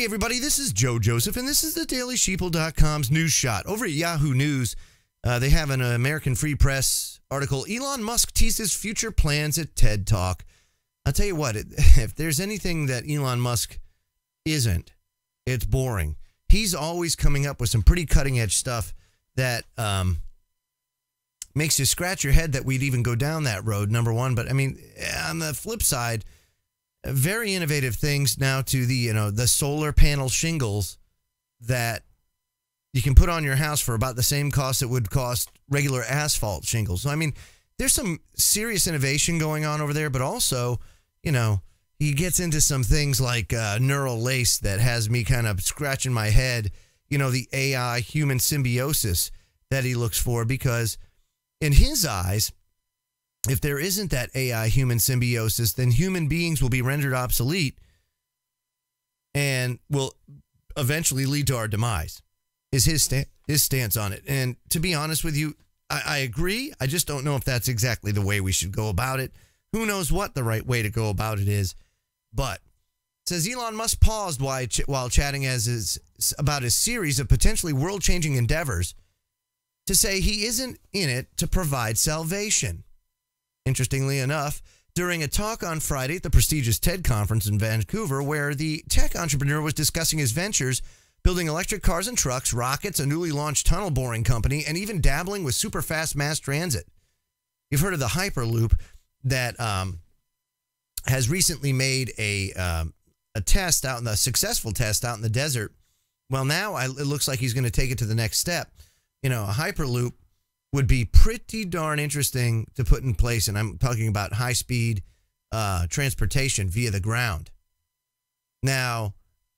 everybody, this is Joe Joseph, and this is the DailySheeple.com's news shot. Over at Yahoo News, they have an American Free Press article, Elon Musk teases future plans at TED Talk. I'll tell you what, if there's anything that Elon Musk isn't, it's boring. He's always coming up with some pretty cutting-edge stuff that makes you scratch your head that we'd even go down that road, number one. But, I mean, on the flip side, very innovative things now to the solar panel shingles that you can put on your house for about the same cost it would cost regular asphalt shingles. So, I mean, there's some serious innovation going on over there, but also, he gets into some things like neural lace that has me kind of scratching my head, the AI human symbiosis that he looks for, because in his eyes, if there isn't that AI human symbiosis, then human beings will be rendered obsolete and will eventually lead to our demise, is his stance on it. And to be honest with you, I agree. I just don't know if that's exactly the way we should go about it. Who knows what the right way to go about it is. But it says Elon Musk paused while chatting about his series of potentially world-changing endeavors to say he isn't in it to provide salvation. Interestingly enough, during a talk on Friday at the prestigious TED conference in Vancouver, where the tech entrepreneur was discussing his ventures, building electric cars and trucks, rockets, a newly launched tunnel boring company, and even dabbling with super fast mass transit. You've heard of the Hyperloop that has recently made a successful test out in the desert. Well, now it looks like he's going to take it to the next step. A Hyperloop would be pretty darn interesting to put in place, and I'm talking about high-speed transportation via the ground. Now,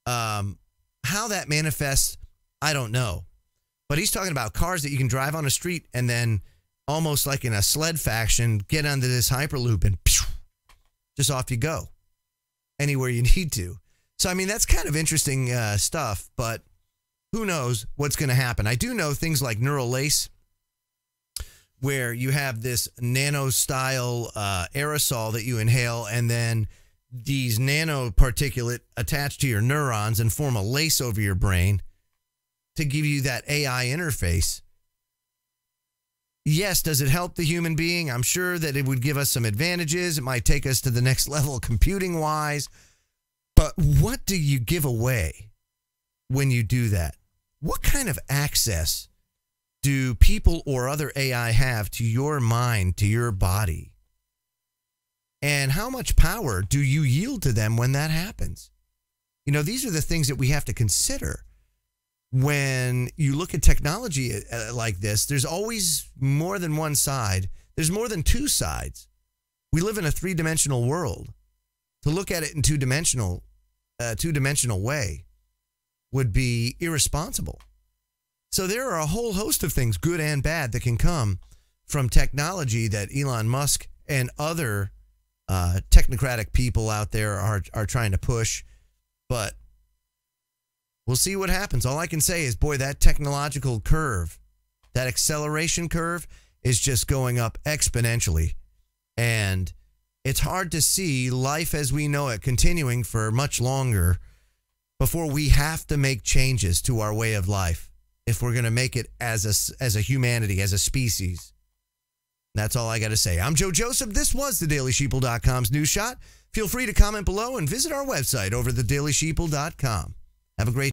how that manifests, I don't know. But he's talking about cars that you can drive on a street and then almost like in a sled fashion, get onto this Hyperloop and just off you go anywhere you need to. So, I mean, that's kind of interesting stuff, but who knows what's going to happen. I do know things like neural lace, where you have this nano-style aerosol that you inhale, and then these nanoparticulate attach to your neurons and form a lace over your brain to give you that AI interface. Yes, does it help the human being? I'm sure that it would give us some advantages. It might take us to the next level computing-wise. But what do you give away when you do that? What kind of access do people or other AI have to your mind, to your body? And how much power do you yield to them when that happens? These are the things that we have to consider. When you look at technology like this, there's always more than one side. There's more than two sides. We live in a three-dimensional world. To look at it in two-dimensional way would be irresponsible. So there are a whole host of things, good and bad, that can come from technology that Elon Musk and other technocratic people out there are trying to push. But we'll see what happens. All I can say is, boy, that technological curve, that acceleration curve is just going up exponentially. And it's hard to see life as we know it continuing for much longer before we have to make changes to our way of life if we're going to make it as a humanity, as a species. That's all I got to say. I'm Joe Joseph. This was the DailySheeple.com's News Shot. Feel free to comment below and visit our website over at thedailysheeple.com. Have a great